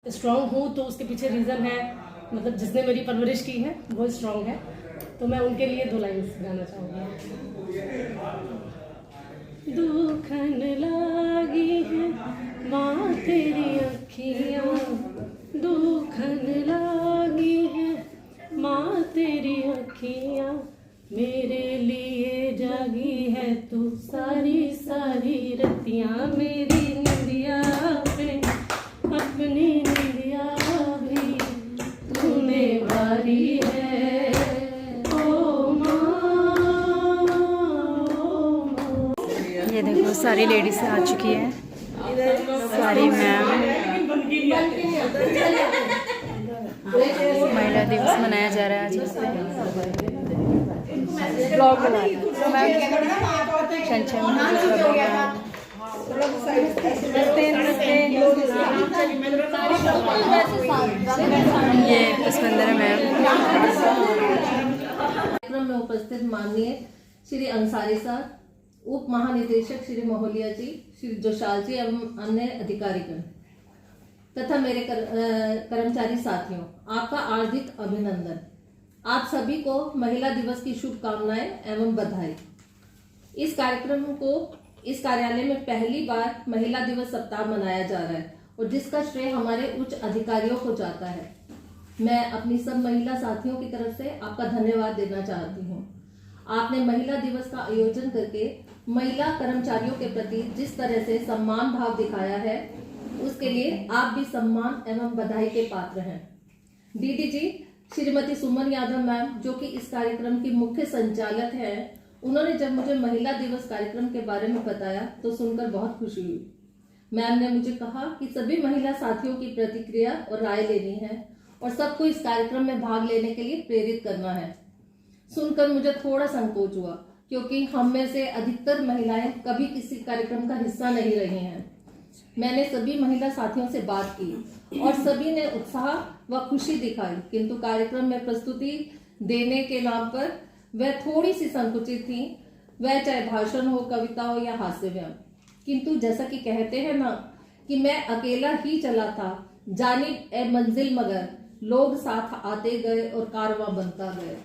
Strong हूँ तो उसके पीछे रीज़न है, मतलब जिसने मेरी परवरिश की है वो स्ट्रांग है, तो मैं उनके लिए 2 लाइन्स गाना चाहूँगी। दुखन लागी है माँ तेरी अखियाँ, दुखन लागी है माँ तेरी अखियाँ, मेरे लिए जागी है तू सारी सारी रतियाँ, मेरी निंदिया अपनी निंदिया भी तूने वारी है ओ माँ। ये देखो सारी लेडीज आ चुकी है, सारी मैम। महिला दिवस मनाया जा रहा है आज यहाँ पे। ब्लॉग बना ये पुष्पेंद्र मैम। कार्यक्रम में उपस्थित माननीय श्री अंसारी सर, उप महानिदेशक श्री मोहलिया जी, श्री जोशाल जी एवं अन्य अधिकारीगण तथा मेरे कर्मचारी साथियों, आपका हार्दिक अभिनंदन। आप सभी को महिला दिवस की शुभकामनाएं एवं बधाई। इस कार्यक्रम को इस कार्यालय में पहली बार महिला दिवस सप्ताह मनाया जा रहा है और जिसका श्रेय हमारे उच्च अधिकारियों को जाता है। मैं अपनी सब महिला साथियों की तरफ से आपका धन्यवाद देना चाहती हूँ। आपने महिला दिवस का आयोजन करके महिला कर्मचारियों के प्रति जिस तरह से सम्मान भाव दिखाया है, उसके लिए आप भी सम्मान एवं बधाई के पात्र हैं। डीडीजी श्रीमती सुमन यादव मैम, जो कि इस कार्यक्रम की मुख्य संचालक हैं, उन्होंने जब मुझे महिला दिवस कार्यक्रम के बारे में बताया तो सुनकर बहुत खुशी हुई। मैम ने मुझे कहा कि सभी महिला साथियों की प्रतिक्रिया और राय लेनी है और सबको इस कार्यक्रम में भाग लेने के लिए प्रेरित करना है। सुनकर मुझे थोड़ा संकोच हुआ, क्योंकि हम में से अधिकतर महिलाएं कभी किसी कार्यक्रम का हिस्सा नहीं रही हैं। मैंने सभी महिला साथियों से बात की और सभी ने उत्साह व खुशी दिखाई, किंतु कार्यक्रम में प्रस्तुति देने के नाम पर वह थोड़ी सी संकुचित थी, वह चाहे भाषण हो, कविता हो या हास्य व्यंग। किंतु जैसा कि कहते हैं ना कि मैं अकेला ही चला था, जानी ए मंजिल मगर लोग साथ आते गए और कारवां बनता गए।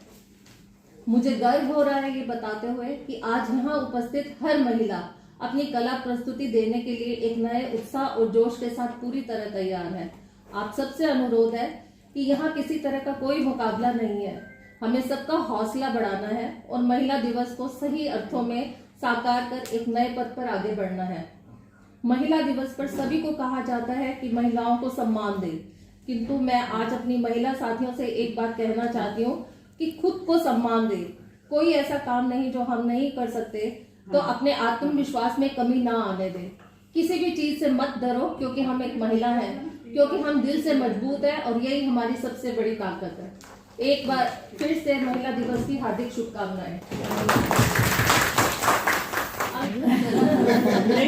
मुझे गर्व हो रहा है ये बताते हुए कि आज यहाँ उपस्थित हर महिला अपनी कला प्रस्तुति देने के लिए एक नए उत्साह और जोश के साथ पूरी तरह तैयार है। आप सबसे अनुरोध है कि यहाँ किसी तरह का कोई मुकाबला नहीं है, हमें सबका हौसला बढ़ाना है और महिला दिवस को सही अर्थों में साकार कर एक नए पथ पर आगे बढ़ना है। महिला दिवस पर सभी को कहा जाता है कि महिलाओं को सम्मान दे, किंतु मैं आज अपनी महिला साथियों से एक बात कहना चाहती हूँ कि खुद को सम्मान दे। कोई ऐसा काम नहीं जो हम नहीं कर सकते, तो अपने आत्मविश्वास में कमी ना आने दे। किसी भी चीज से मत डरो, क्योंकि हम एक महिला हैं, क्योंकि हम दिल से मजबूत हैं और यही हमारी सबसे बड़ी ताकत है। एक बार फिर से महिला दिवस की हार्दिक शुभकामनाएं।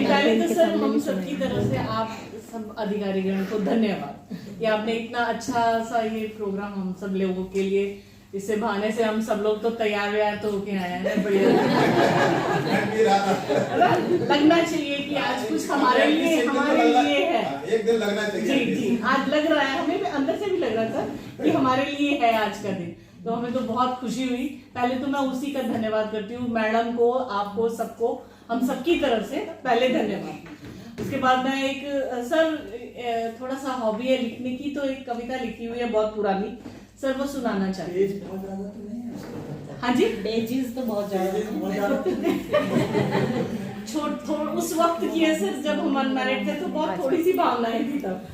पहले तो सर हम सबकी तरफ से आप सब अधिकारीगण को धन्यवाद, ये आपने इतना अच्छा सा ये प्रोग्राम हम सब लोगों के लिए, इससे बहाने से हम सब लोग तो तैयार व्यार तो होके आए हैं। बढ़िया लगना चाहिए कि आज कुछ हमारे लिए है। एक दिन लगना चाहिए। जी जी, आज लग रहा है, हमें भी अंदर से भी लग रहा था कि हमारे लिए है आज का दिन, तो हमें तो बहुत खुशी हुई। पहले तो मैं उसी का धन्यवाद करती हूँ, मैडम को, आपको, सबको, हम सबकी तरफ से पहले धन्यवाद। उसके बाद मैं एक सर थोड़ा सा हॉबी है लिखने की, तो एक कविता लिखी हुई है बहुत पुरानी, सर वो सुनाना चाहिए। हाँ जी, पेजेस तो बहुत ज्यादा छोट उस वक्त की है सर, जब हम अनमैरिड थे तो बहुत थोड़ी सी भावनाएं थी तब।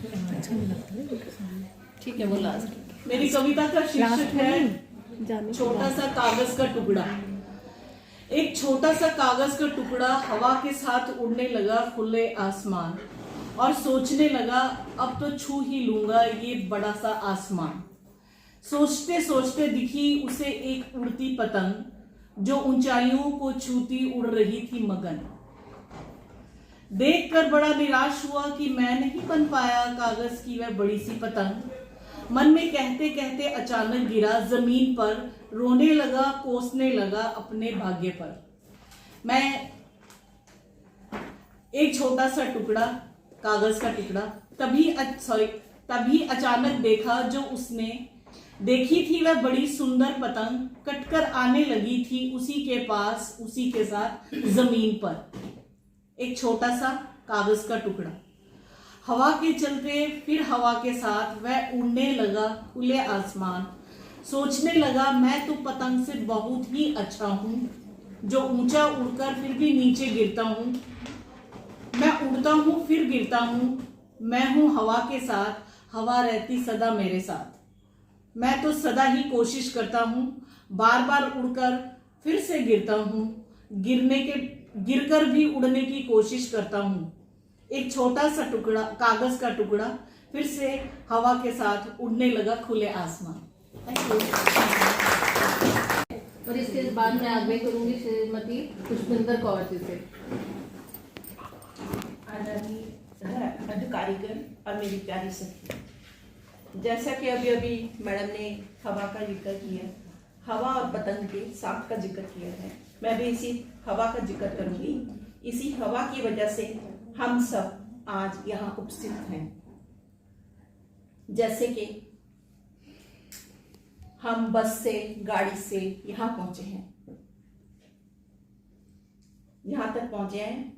ठीक है, वो लास्ट। मेरी कविता का शीर्षक है छोटा सा कागज का टुकड़ा। एक छोटा सा कागज का टुकड़ा हवा के साथ उड़ने लगा खुले आसमान, और सोचने लगा अब तो छू ही लूंगा ये बड़ा सा आसमान। सोचते सोचते दिखी उसे एक उड़ती पतंग, जो ऊंचाइयों को छूती उड़ रही थी मगन। देखकर बड़ा निराश हुआ कि मैं नहीं बन पाया कागज की वह बड़ी सी पतंग। मन में कहते कहते अचानक गिरा जमीन पर, रोने लगा, कोसने लगा अपने भाग्य पर। मैं एक छोटा सा टुकड़ा, कागज का टुकड़ा, तभी तभी अचानक देखा जो उसने देखी थी वह बड़ी सुंदर पतंग कटकर आने लगी थी उसी के पास, उसी के साथ जमीन पर। एक छोटा सा कागज का टुकड़ा। हवा के चलते फिर हवा के साथ वह उड़ने लगा खुले आसमान। सोचने लगा मैं तो पतंग से बहुत ही अच्छा हूं, जो ऊंचा उड़कर फिर भी नीचे गिरता हूं। मैं उड़ता हूं फिर गिरता हूं, मैं हूं हवा के साथ, हवा रहती सदा मेरे साथ। मैं तो सदा ही कोशिश करता हूं, बार बार उड़कर फिर से गिरता हूं, गिरकर भी उड़ने की कोशिश करता हूं। एक छोटा सा टुकड़ा, कागज का टुकड़ा फिर से हवा के साथ उड़ने लगा खुले आसमान। Thank you. और इसके बाद मैं आग्रह करूंगी श्रीमती पुष्पिंदर कौर जी से। आदरणीय अधिकारीगण और मेरी प्यारी सखी, जैसा कि अभी मैडम ने हवा का जिक्र किया, हवा और पतंग के साथ का जिक्र किया है, मैं भी इसी हवा का जिक्र करूंगी। इसी हवा की वजह से हम सब आज यहाँ उपस्थित हैं। जैसे कि हम बस से, गाड़ी से यहाँ पहुंचे हैं, यहाँ तक पहुंचे हैं।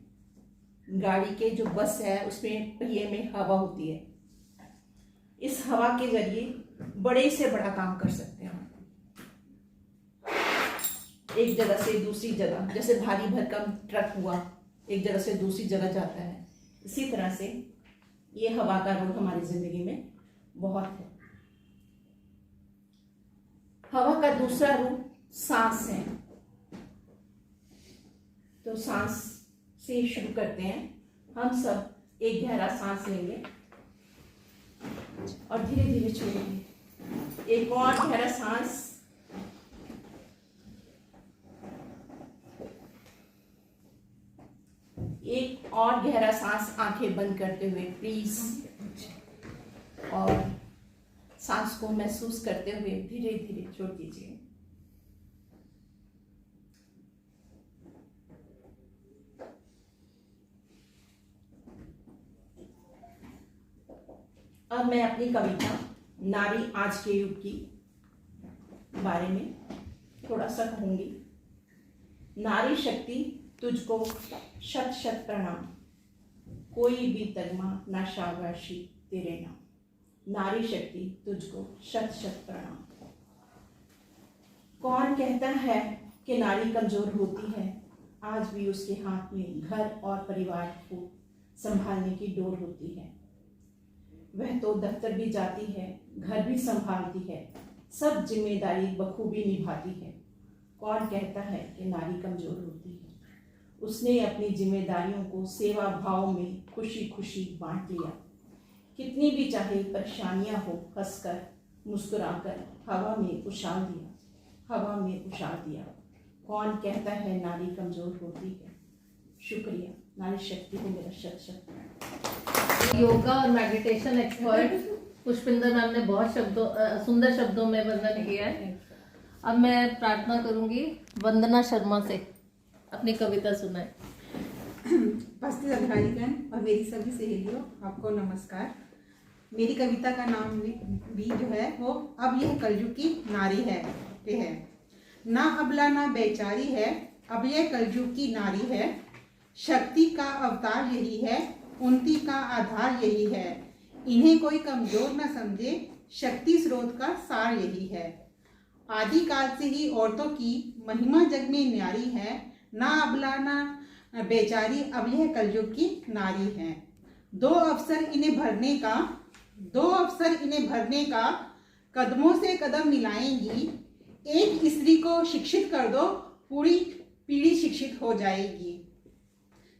गाड़ी के जो बस है उसमें पहिए में हवा होती है। इस हवा के जरिए बड़े से बड़ा काम कर सकते हैं। एक जगह से दूसरी जगह, जैसे भारी भरकम ट्रक हुआ, एक जगह से दूसरी जगह जाता है, इसी तरह से ये हवा का रोल हमारी जिंदगी में बहुत है। हवा का दूसरा रूप सांस है। तो सांस से शुरू करते हैं। हम सब एक गहरा सांस लेंगे और धीरे धीरे छोड़ेंगे। एक और गहरा सांस, एक और गहरा सांस आंखें बंद करते हुए प्लीज, और सांस को महसूस करते हुए धीरे धीरे छोड़ दीजिए। अब मैं अपनी कविता नारी आज के युग की बारे में थोड़ा सा कहूंगी। नारी शक्ति तुझको शत शत प्रणाम, कोई भी तगमा ना शाबाशी तेरे नाम। नारी शक्ति तुझको शत शत प्रणाम। कौन कहता है कि नारी कमजोर होती है? आज भी उसके हाथ में घर और परिवार को संभालने की डोर होती है। वह तो दफ्तर भी जाती है, घर भी संभालती है, सब जिम्मेदारी बखूबी निभाती है। कौन कहता है कि नारी कमजोर होती है? उसने अपनी जिम्मेदारियों को सेवा भाव में खुशी खुशी बांट लिया। कितनी भी चाहे परेशानियां हो, हंसकर मुस्कुराकर हवा में उछाल दिया, हवा में उछाल दिया। कौन कहता है नारी कमजोर होती है? शुक्रिया। नारी शक्ति को मेरा शत शत। योगा और मेडिटेशन एक्सपर्ट पुष्पिंदर मैम ने बहुत सुंदर शब्दों में वर्णन किया है। अब मैं प्रार्थना करूंगी वंदना शर्मा से, अपनी कविता सुनाए। उपस्थित अधिकारीगण और मेरी सभी सहेलियों, आपको नमस्कार। मेरी कविता का नाम भी जो है वो अब यह कलयुग की नारी है पे है। ना अबला ना बेचारी है, अब यह कलयुग की नारी है। शक्ति का अवतार यही है, उन्नति का आधार यही है। इन्हें कोई कमजोर न समझे, शक्ति स्रोत का सार यही है। आदिकाल से ही औरतों की महिमा जग में न्यारी है। ना अबला ना बेचारी, अब यह कलयुग की नारी है। दो अवसर इन्हें भरने का कदमों से कदम मिलाएंगी। एक स्त्री को शिक्षित कर दो, पूरी पीढ़ी शिक्षित हो जाएगी।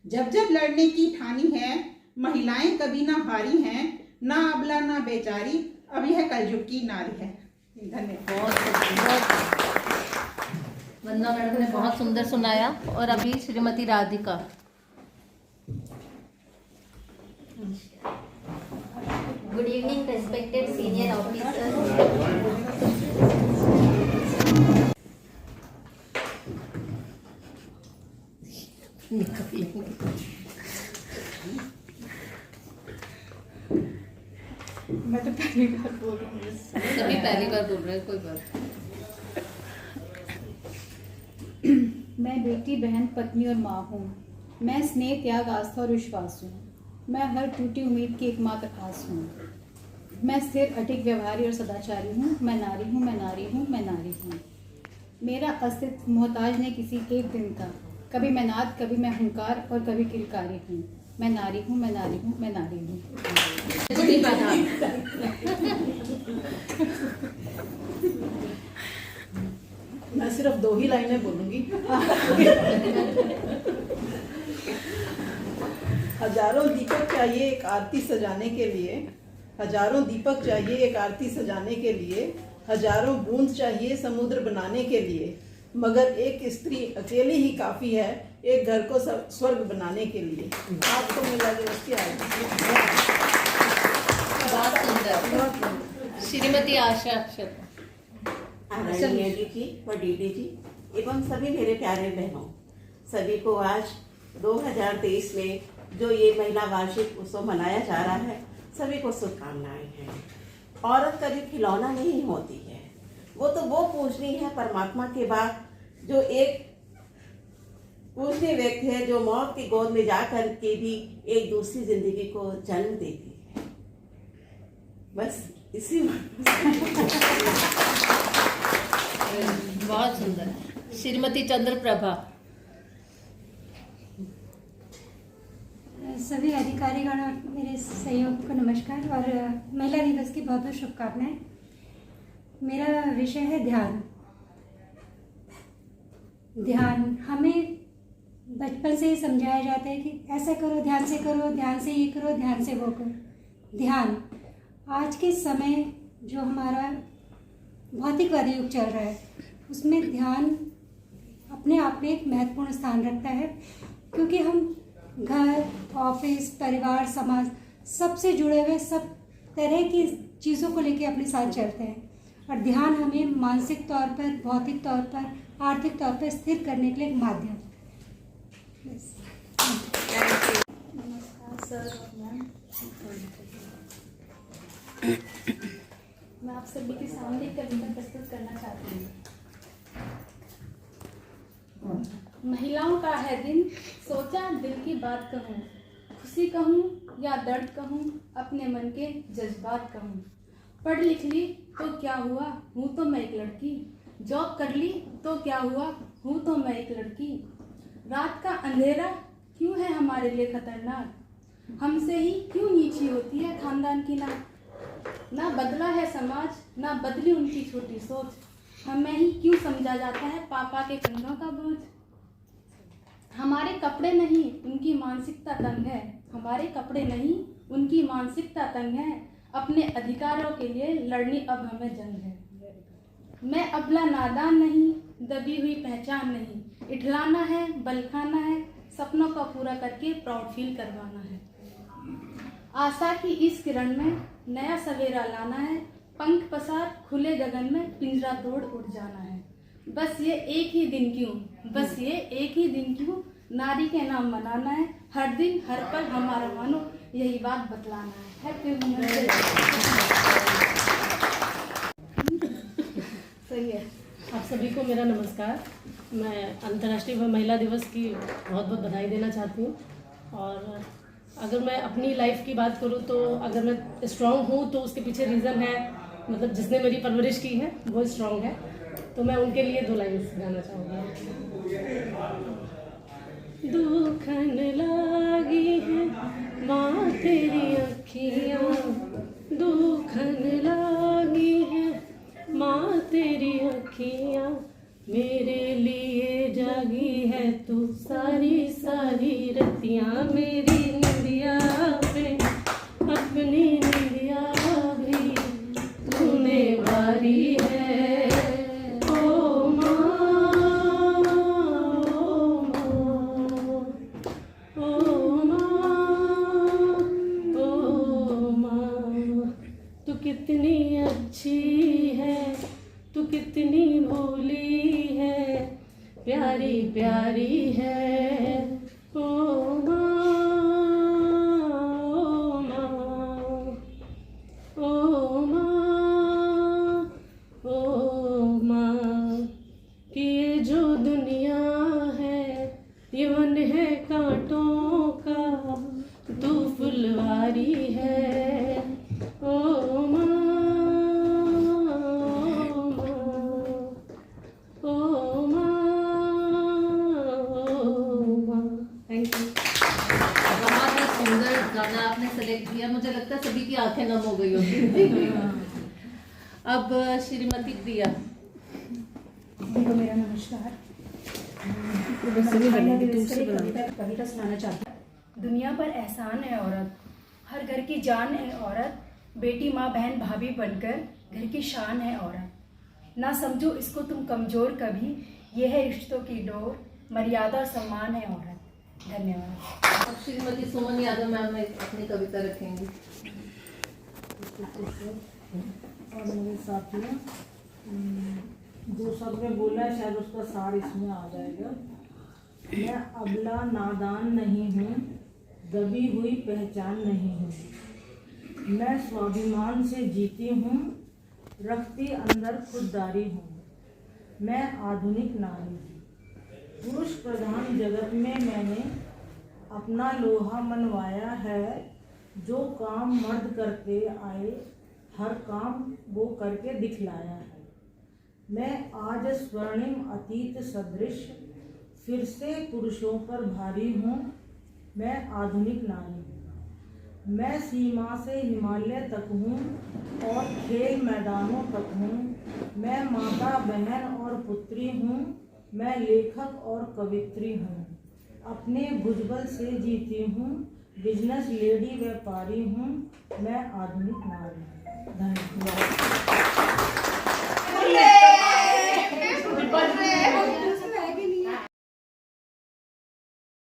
जब जब लड़ने की ठानी है, महिलाएं कभी ना हारी हैं। ना अबला ना बेचारी, अब यह कलयुग की नारी है। धन्यवाद। वंदना मैडम ने बहुत सुंदर सुनाया। और अभी Shrimati Radhika. Good evening, respected senior officers. मैं सभी पहली बार बोल रहे हैं, कोई बात। मैं बेटी, बहन, पत्नी और माँ हूँ। मैं स्नेह, त्याग, आस्था और विश्वास हूँ। मैं हर टूटी उम्मीद की एकमात्र आस हूँ। मैं स्थिर, अटिक, व्यवहारी और सदाचारी हूँ। मैं नारी हूँ, मैं नारी हूँ, मैं नारी हूँ। मेरा अस्तित्व मोहताज नहीं किसी एक दिन का। कभी मैं नाद, कभी मैं हुंकार और कभी किलकारी हूँ। मैं नारी हूँ, मैं नारी हूँ, मैं नारी हूँ। मैं सिर्फ 2 ही लाइनें बोलूंगी। हजारों दीपक चाहिए एक आरती सजाने के लिए, हजारों दीपक चाहिए एक आरती सजाने के लिए, हजारों बूंद चाहिए समुद्र बनाने के लिए, मगर एक स्त्री अकेली ही काफी है एक घर को स्वर्ग बनाने के लिए। आपको मिला दिवस की बहुत सुंदर। श्रीमती आशा शर्मा। आदरणीय जी व डीडी जी एवं सभी मेरे प्यारे बहनों, सभी को आज 2023 में जो ये महिला वार्षिक उत्सव मनाया जा रहा है, सभी को शुभकामनाएं हैं। औरत कभी खिलौना नहीं होती है, वो तो वो पूजनी है परमात्मा के बाद जो एक पूजनीय व्यक्ति है, जो मौत की गोद में जाकर के भी एक दूसरी जिंदगी को जन्म देती है। बस इसी बहुत सुंदर। श्रीमती चंद्र प्रभा। सभी अधिकारीगण और मेरे सहयोग को नमस्कार और महिला दिवस की बहुत बहुत शुभकामनाएं। मेरा विषय है ध्यान। ध्यान हमें बचपन से ही समझाया जाता है कि ऐसा करो, ध्यान से करो, ध्यान से ये करो, ध्यान से वो करो। ध्यान आज के समय जो हमारा भौतिकवादी युग चल रहा है, उसमें ध्यान अपने आप में एक महत्वपूर्ण स्थान रखता है, क्योंकि हम घर, ऑफिस, परिवार, समाज सबसे जुड़े हुए सब तरह की चीज़ों को लेकर अपने साथ चलते हैं। और ध्यान हमें मानसिक तौर पर, भौतिक तौर पर, आर्थिक तौर पर स्थिर करने के लिए एक माध्यम है। नमस्कार सर और मैम। मैं आप सभी के सामने एक कविता प्रस्तुत करना चाहती हूँ। महिलाओं का है दिन, सोचा दिल की बात कहूँ, खुशी कहूँ या दर्द कहूँ, अपने मन के जज्बात कहूँ। पढ़ लिख ली तो क्या हुआ, हूँ तो मैं एक लड़की। जॉब कर ली तो क्या हुआ, हूँ तो मैं एक लड़की। रात का अंधेरा क्यों है हमारे लिए खतरनाक, हमसे ही क्यों नीची होती है खानदान की नाक। ना बदला है समाज, ना बदली उनकी छोटी सोच, हमें ही क्यों समझा जाता है पापा के कंधों का बोझ। हमारे कपड़े नहीं उनकी मानसिकता तंग है, हमारे कपड़े नहीं उनकी मानसिकता तंग है। अपने अधिकारों के लिए लड़नी अब हमें जंग है। मैं अबला नादान नहीं, दबी हुई पहचान नहीं, इठलाना है, बल खाना है, सपनों का पूरा करके प्राउड फील करवाना है। आशा की इस किरण में नया सवेरा लाना है, पंख पसार खुले गगन में पिंजरा तोड़ उड़ जाना है। बस ये एक ही दिन क्यों, बस ये एक ही दिन क्यों, नारी के नाम मनाना है, हर दिन हर पल हमारा मानो यही बात बतलाना है। सही है। आप सभी को मेरा नमस्कार। मैं अंतर्राष्ट्रीय महिला दिवस की बहुत बहुत बधाई देना चाहती हूँ। और अगर मैं अपनी लाइफ की बात करूँ तो अगर मैं स्ट्रांग हूँ तो उसके पीछे रीज़न है, मतलब जिसने मेरी परवरिश की है वो स्ट्रांग है। तो मैं उनके लिए 2 लाइन गाना चाहूँगी। दुखन लागी है माँ तेरी अखियाँ, दुखन लागी है माँ तेरी अखियाँ, मेरे लिए जागी है तू सारी सारी रतियाँ। मेरी निंदिया पे अपनी निंदिया भी तूने वारी है। ओ माँ, ओ माँ, ओ माँ, तू कितनी अच्छी है, तू कितनी भोली है, प्यारी प्यारी है। ओ माँ, ओ माँ, ओ आंखें नम हो गई होगी। अब श्रीमती प्रिया। देखो मेरा नमस्कार। कविता सुनाना चाहती हूँ। दुनिया पर एहसान है औरत, हर घर की जान है औरत, बेटी माँ बहन भाभी बनकर घर की शान है औरत। ना समझो इसको तुम कमजोर कभी, ये है रिश्तों की डोर, मर्यादा सम्मान है औरत। धन्यवाद। अब श्रीमती सुमन यादव मैम अपनी कविता रखेंगी। और मेरे साथियों, जो सबने बोला है शायद उसका सार इसमें आ जाएगा। मैं अबला नादान नहीं हूँ, दबी हुई पहचान नहीं हूँ, मैं स्वाभिमान से जीती हूँ, रखती अंदर खुददारी हूँ, मैं आधुनिक नारी हूँ। पुरुष प्रधान जगत में मैंने अपना लोहा मनवाया है, जो काम मर्द करते आए हर काम वो करके दिखलाया है। मैं आज स्वर्णिम अतीत सदृश फिर से पुरुषों पर भारी हूँ, मैं आधुनिक नारी हूँ। मैं सीमा से हिमालय तक हूँ और खेल मैदानों तक हूँ, मैं माता बहन और पुत्री हूँ, मैं लेखक और कवित्री हूँ। अपने भुजबल से जीती हूँ, बिजनेस लेडी व्यापारी हूँ, मैं आधुनिक नारी हूँ। धन्यवाद।